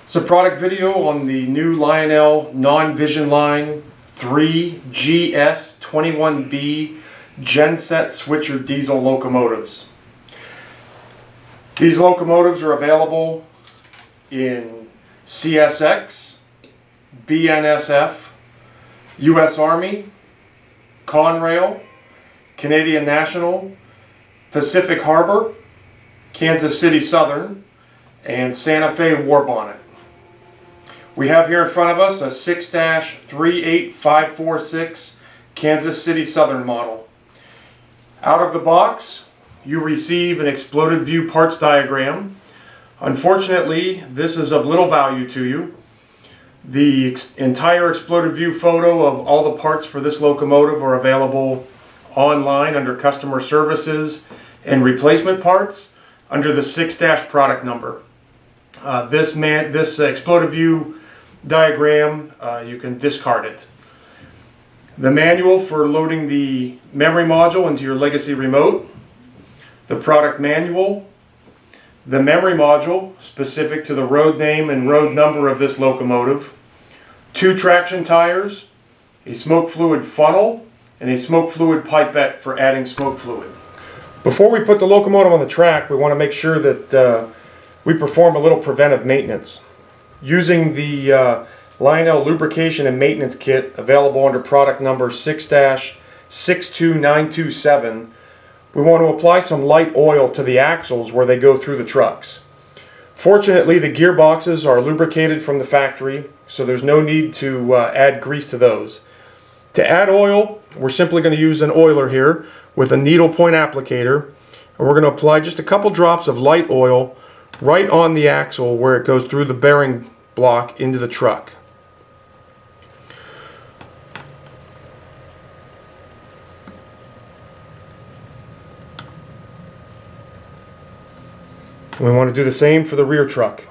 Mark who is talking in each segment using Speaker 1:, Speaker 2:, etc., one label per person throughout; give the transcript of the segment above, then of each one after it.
Speaker 1: It's a product video on the new Lionel non-vision line 3GS21B Genset switcher diesel locomotives. These locomotives are available in CSX, BNSF, US Army, Conrail, Canadian National, Pacific Harbor, Kansas City Southern, and Santa Fe Warbonnet. We have here in front of us a 6-38546 Kansas City Southern model. Out of the box, you receive an exploded view parts diagram. Unfortunately, this is of little value to you. The entire exploded view photo of all the parts for this locomotive are available online under customer services and replacement parts under the 6- product number. This exploded view diagram, you can discard it. The manual for loading the memory module into your legacy remote, the product manual, the memory module specific to the road name and road number of this locomotive, 2 traction tires, a smoke fluid funnel, and a smoke fluid pipette for adding smoke fluid. Before we put the locomotive on the track, we want to make sure that we perform a little preventive maintenance. Using the Lionel lubrication and maintenance kit available under product number 6-62927, we want to apply some light oil to the axles where they go through the trucks. Fortunately, the gearboxes are lubricated from the factory, so there's no need to add grease to those. To add oil, we're simply going to use an oiler here with a needle point applicator, and we're going to apply just a couple drops of light oil right on the axle where it goes through the bearing block into the truck. We want to do the same for the rear truck.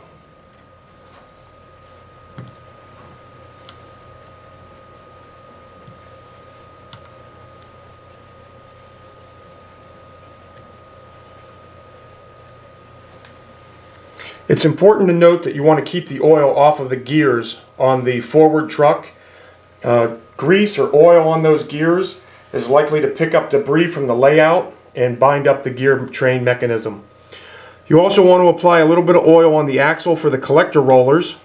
Speaker 1: It's important to note that you want to keep the oil off of the gears on the forward truck. Grease or oil on those gears is likely to pick up debris from the layout and bind up the gear train mechanism. You also want to apply a little bit of oil on the axle for the collector rollers.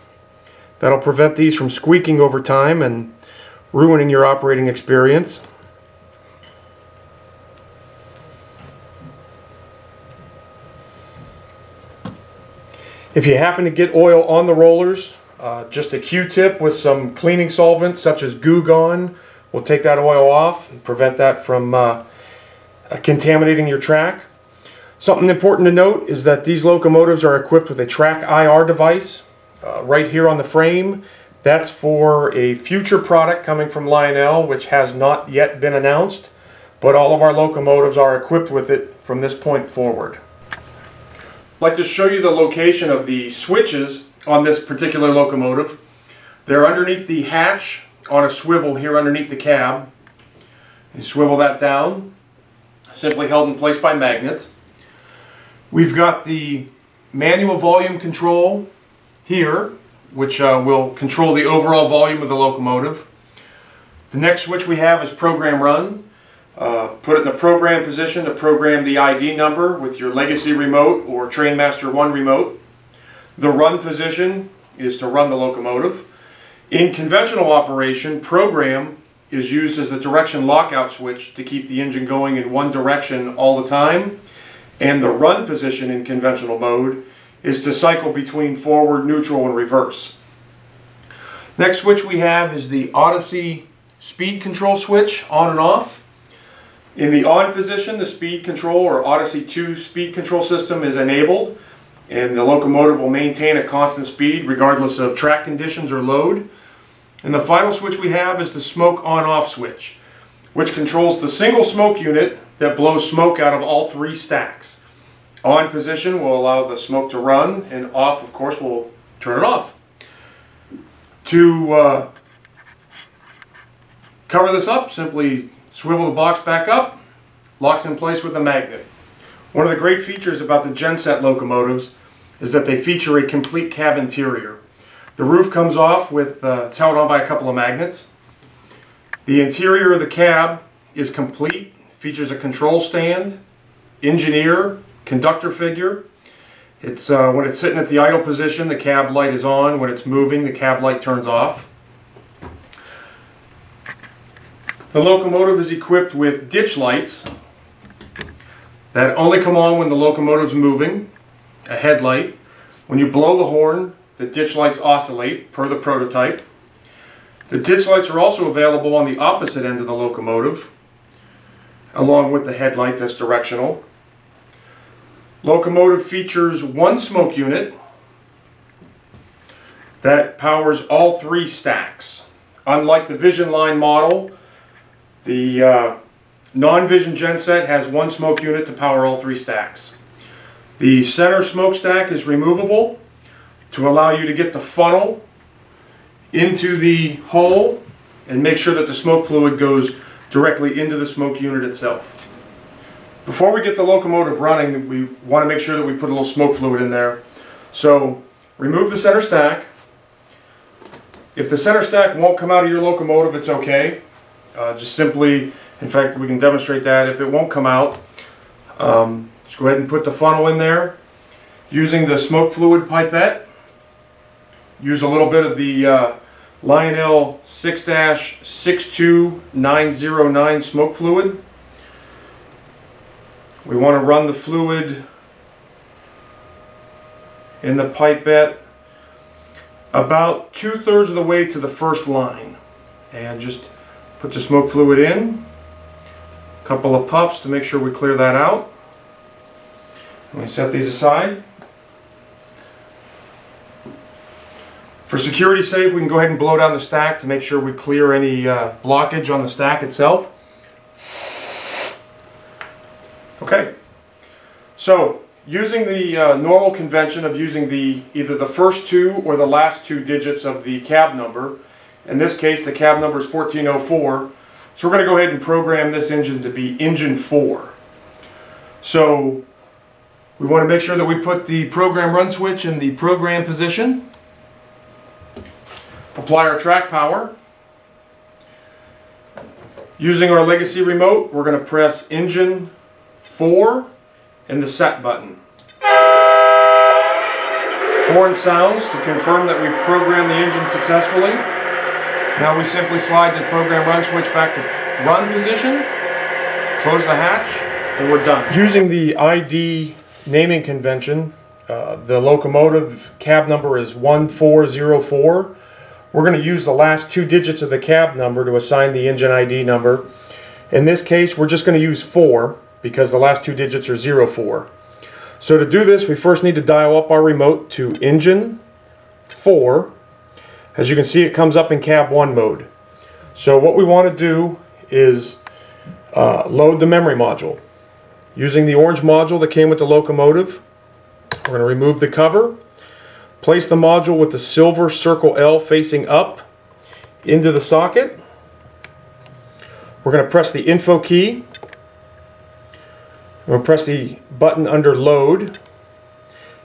Speaker 1: That'll prevent these from squeaking over time and ruining your operating experience. If you happen to get oil on the rollers, just a Q-tip with some cleaning solvent such as Goo Gone will take that oil off and prevent that from contaminating your track. Something important to note is that these locomotives are equipped with a track IR device right here on the frame. That's for a future product coming from Lionel, which has not yet been announced, but all of our locomotives are equipped with it from this point forward. I'd like to show you the location of the switches on this particular locomotive. They're underneath the hatch on a swivel here underneath the cab. You swivel that down, simply held in place by magnets. We've got the manual volume control here, which will control the overall volume of the locomotive. The next switch we have is program run. Put it in the program position to program the ID number with your legacy remote or Trainmaster 1 remote. The run position is to run the locomotive. In conventional operation, program is used as the direction lockout switch to keep the engine going in one direction all the time. And the run position in conventional mode is to cycle between forward, neutral, and reverse. Next switch we have is the Odyssey speed control switch, on and off. In the on position, the speed control or Odyssey 2 speed control system is enabled, and the locomotive will maintain a constant speed regardless of track conditions or load. And the final switch we have is the smoke on-off switch, which controls the single smoke unit that blows smoke out of all 3 stacks. On position will allow the smoke to run, and off, of course, will turn it off. To cover this up, simply swivel the box back up, locks in place with a magnet. One of the great features about the Genset locomotives is that they feature a complete cab interior. The roof comes off with, it's held on by a couple of magnets. The interior of the cab is complete, features a control stand, engineer, conductor figure. It's when it's sitting at the idle position, the cab light is on. When it's moving, the cab light turns off. The locomotive is equipped with ditch lights that only come on when the locomotive's moving, a headlight. When you blow the horn, the ditch lights oscillate per the prototype. The ditch lights are also available on the opposite end of the locomotive, along with the headlight that's directional. Locomotive features one smoke unit that powers all three stacks. Unlike the Vision Line model, the non-Vision Genset has one smoke unit to power all three stacks. The center smokestack is removable to allow you to get the funnel into the hole and make sure that the smoke fluid goes directly into the smoke unit itself. Before we get the locomotive running, we want to make sure that we put a little smoke fluid in there. So remove the center stack. If the center stack won't come out of your locomotive, it's okay. Just simply, in fact, we can demonstrate that. If it won't come out, just go ahead and put the funnel in there. Using the smoke fluid pipette, use a little bit of the Lionel 6-62909 smoke fluid. We want to run the fluid in the pipette about 2/3 of the way to the first line, and just put the smoke fluid in. A couple of puffs to make sure we clear that out. Let me set these aside. For security's sake, we can go ahead and blow down the stack to make sure we clear any blockage on the stack itself. Okay, so using the normal convention of using either the first two or the last two digits of the cab number, in this case the cab number is 1404, so we're going to go ahead and program this engine to be engine 4. So we want to make sure that we put the program run switch in the program position, apply our track power. Using our legacy remote, we're going to press engine 4 and the set button. Horn sounds to confirm that we've programmed the engine successfully. Now we simply slide the program run switch back to run position, close the hatch, and we're done. Using the ID naming convention, the locomotive cab number is 1404. We're going to use the last two digits of the cab number to assign the engine ID number. In this case, we're just going to use 4 because the last two digits are 04. So to do this, we first need to dial up our remote to engine 4. As you can see, it comes up in cab 1 mode. So what we want to do is load the memory module. Using the orange module that came with the locomotive, we're going to remove the cover. Place the module with the silver circle L facing up into the socket. We're going to press the info key. We're going to press the button under load.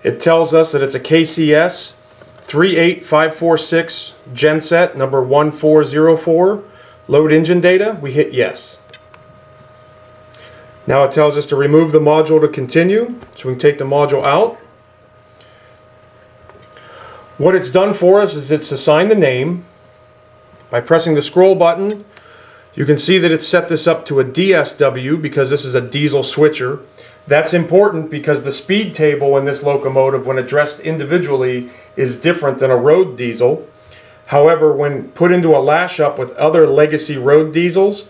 Speaker 1: It tells us that it's a KCS 38546 Genset number 1404. Load engine data. We hit yes. Now it tells us to remove the module to continue. So we can take the module out. What it's done for us is it's assigned the name. By pressing the scroll button, you can see that it's set this up to a DSW because this is a diesel switcher. That's important because the speed table in this locomotive, when addressed individually, is different than a road diesel. However, when put into a lash up with other legacy road diesels,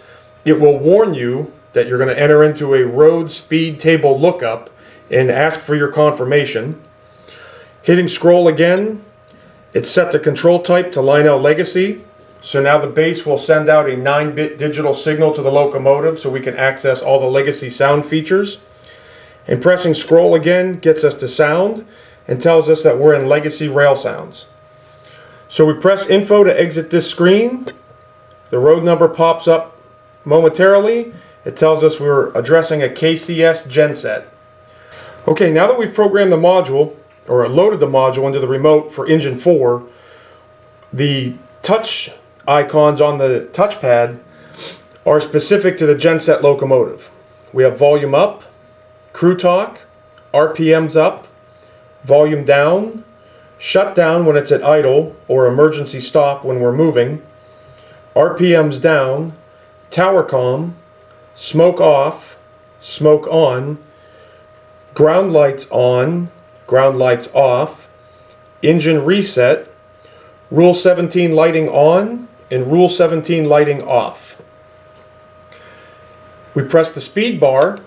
Speaker 1: it will warn you that you're going to enter into a road speed table lookup and ask for your confirmation. Hitting scroll again, it's set the control type to Lionel Legacy. So now the base will send out a 9-bit digital signal to the locomotive so we can access all the legacy sound features. And pressing scroll again gets us to sound and tells us that we're in legacy rail sounds. So we press info to exit this screen. The road number pops up momentarily. It tells us we're addressing a KCS Genset. Okay, now that we've programmed the module, or loaded the module into the remote for engine 4, The touch icons on the touchpad are specific to the Genset locomotive. We have volume up, crew talk, RPMs up, volume down, shut down when it's at idle or emergency stop when we're moving, RPMs down, tower comm, smoke off, smoke on, ground lights on, ground lights off, engine reset, Rule 17 lighting on, and Rule 17 lighting off. We press the speed bar.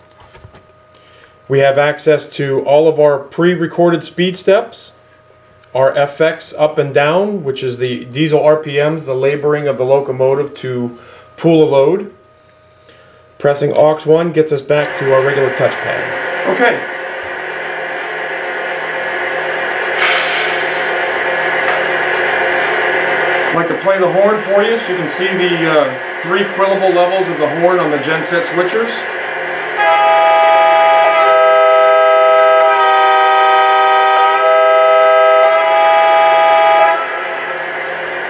Speaker 1: We have access to all of our pre-recorded speed steps, our FX up and down, which is the diesel RPMs, the laboring of the locomotive to pull a load. Pressing aux 1 gets us back to our regular touchpad. Okay. I'd like to play the horn for you so you can see the 3 quillable levels of the horn on the Genset switchers.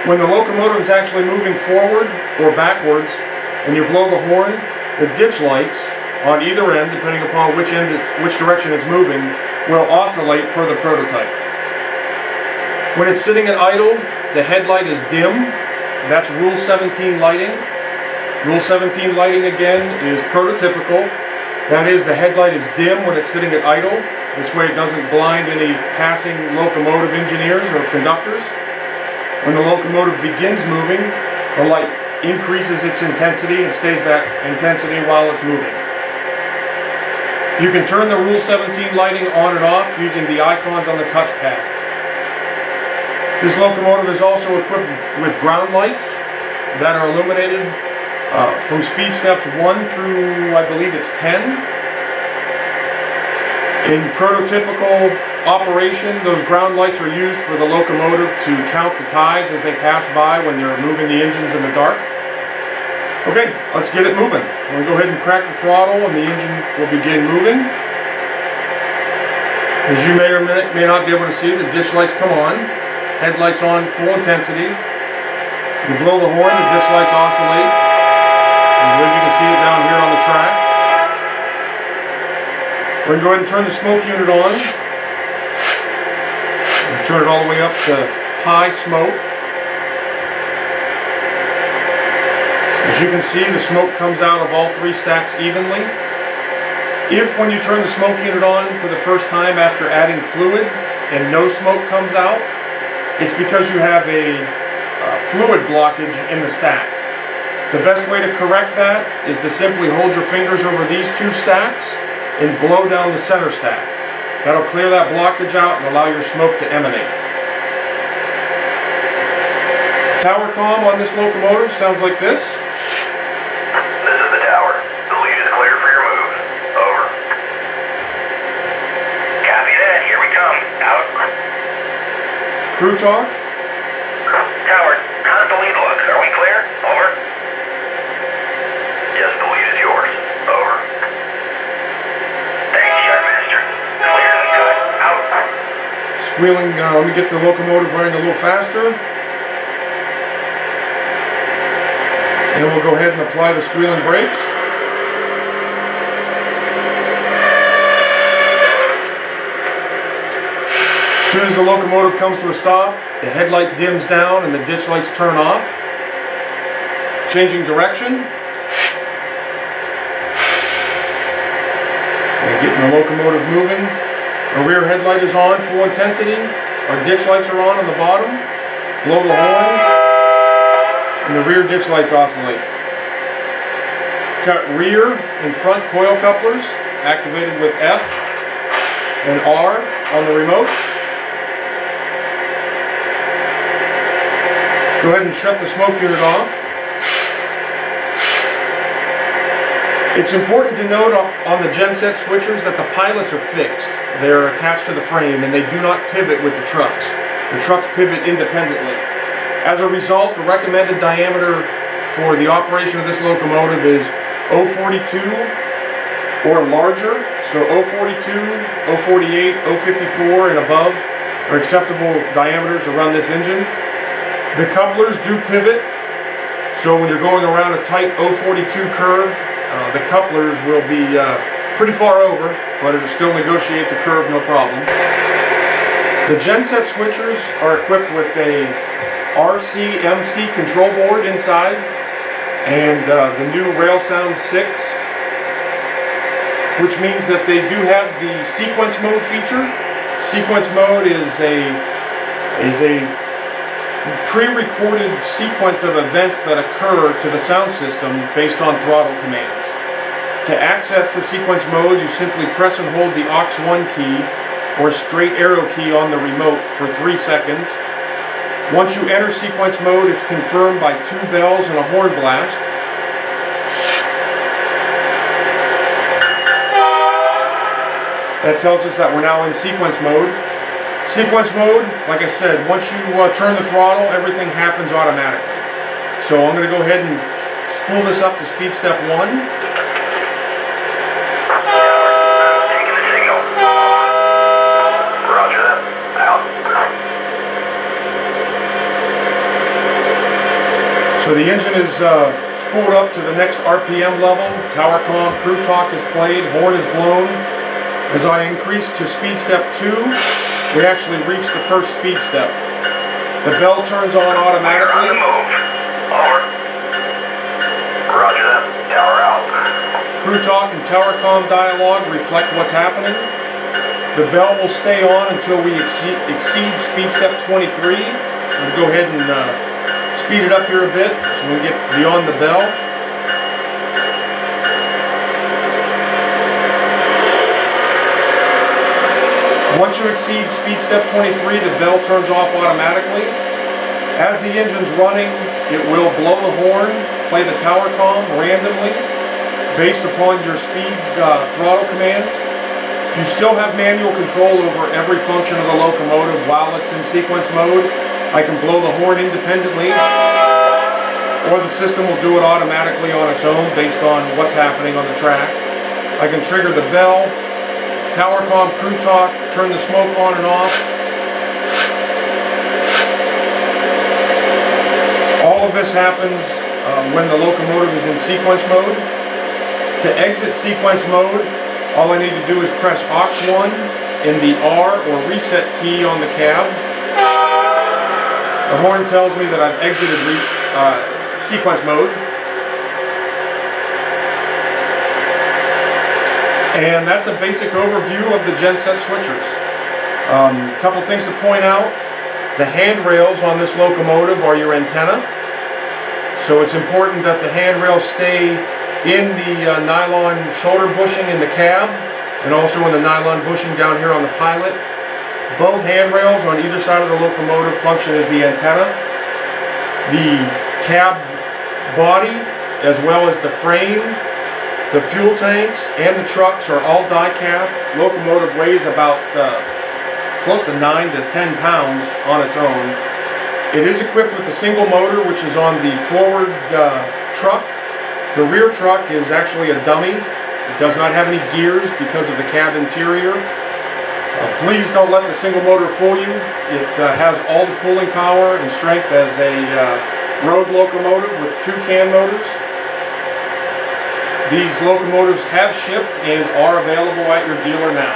Speaker 1: When the locomotive is actually moving forward or backwards and you blow the horn, the ditch lights on either end, depending upon which direction it's moving, will oscillate per the prototype. When it's sitting at idle, the headlight is dim. That's Rule 17 lighting. Rule 17 lighting again is prototypical. That is, the headlight is dim when it's sitting at idle. This way it doesn't blind any passing locomotive engineers or conductors. When the locomotive begins moving, the light increases its intensity and stays that intensity while it's moving. You can turn the Rule 17 lighting on and off using the icons on the touchpad. This locomotive is also equipped with ground lights that are illuminated from speed steps 1 through, I believe it's 10. In prototypical operation, those ground lights are used for the locomotive to count the ties as they pass by when they're moving the engines in the dark. Okay, let's get it moving. I'm going to go ahead and crack the throttle and the engine will begin moving. As you may or may not be able to see, the ditch lights come on. Headlights on full intensity. You blow the horn, the ditch lights oscillate. And I believe you can see it down here on the track. We're going to go ahead and turn the smoke unit on. And turn it all the way up to high smoke. As you can see, the smoke comes out of all 3 stacks evenly. If when you turn the smoke unit on for the first time after adding fluid and no smoke comes out, it's because you have a fluid blockage in the stack. The best way to correct that is to simply hold your fingers over these 2 stacks and blow down the center stack. That'll clear that blockage out and allow your smoke to emanate. Tower comm on this locomotive sounds like this.
Speaker 2: This is the tower. The lead is clear for your move. Over. Copy that. Here we come. Out.
Speaker 1: Crew talk.
Speaker 2: Tower, how's the lead look? Are we clear? Over. Yes, the lead is yours. Over. Thanks, Shipmaster. Clear and good. Out.
Speaker 1: Squealing, let me get the locomotive running a little faster. And we'll go ahead and apply the squealing brakes. As soon as the locomotive comes to a stop, the headlight dims down and the ditch lights turn off. Changing direction. And getting the locomotive moving. Our rear headlight is on, full intensity. Our ditch lights are on the bottom. Blow the horn. And the rear ditch lights oscillate. Got rear and front coil couplers activated with F and R on the remote. Go ahead and shut the smoke unit off. It's important to note on the Genset switchers that the pilots are fixed. They're attached to the frame and they do not pivot with the trucks. The trucks pivot independently. As a result, the recommended diameter for the operation of this locomotive is 042 or larger. So 042, 048, 054 and above are acceptable diameters to run this engine. The couplers do pivot, so when you're going around a tight 042 curve, the couplers will be pretty far over, but it'll still negotiate the curve no problem. The Genset switchers are equipped with a RCMC control board inside, and the new RailSound 6, which means that they do have the sequence mode feature. Sequence mode is a pre-recorded sequence of events that occur to the sound system based on throttle commands. To access the sequence mode, you simply press and hold the aux1 key or straight arrow key on the remote for 3 seconds. Once you enter sequence mode, it's confirmed by 2 bells and a horn blast. That tells us that we're now in sequence mode. Sequence mode, like I said, once you turn the throttle, everything happens automatically. So I'm going to go ahead and spool this up to speed step 1.
Speaker 2: Taking the signal. Roger that. Out.
Speaker 1: So the engine is spooled up to the next RPM level. Tower comm, crew talk is played, horn is blown. As I increase to speed step 2, we actually reach the first speed step. The bell turns on automatically.
Speaker 2: On the move. Over. Roger that. Tower out.
Speaker 1: Crew talk and tower comm dialogue reflect what's happening. The bell will stay on until we exceed speed step 23. I'm going to go ahead and speed it up here a bit so we get beyond the bell. Once you exceed speed step 23, the bell turns off automatically. As the engine's running, it will blow the horn, play the tower comm randomly based upon your speed throttle commands. You still have manual control over every function of the locomotive while it's in sequence mode. I can blow the horn independently, or the system will do it automatically on its own based on what's happening on the track. I can trigger the bell, tower comm, crew talk, turn the smoke on and off. All of this happens when the locomotive is in sequence mode. To exit sequence mode, all I need to do is press aux1 in the R or reset key on the cab. The horn tells me that I've exited sequence mode. And that's a basic overview of the Genset switchers. A couple things to point out. The handrails on this locomotive are your antenna. So it's important that the handrails stay in the nylon shoulder bushing in the cab and also in the nylon bushing down here on the pilot. Both handrails on either side of the locomotive function as the antenna. The cab body, as well as the frame, the fuel tanks, and the trucks are all die-cast. Locomotive weighs about close to 9 to 10 pounds on its own. It is equipped with the single motor, which is on the forward truck. The rear truck is actually a dummy. It does not have any gears because of the cab interior. Please don't let the single motor fool you. It has all the pulling power and strength as a road locomotive with 2 can motors. These locomotives have shipped and are available at your dealer now.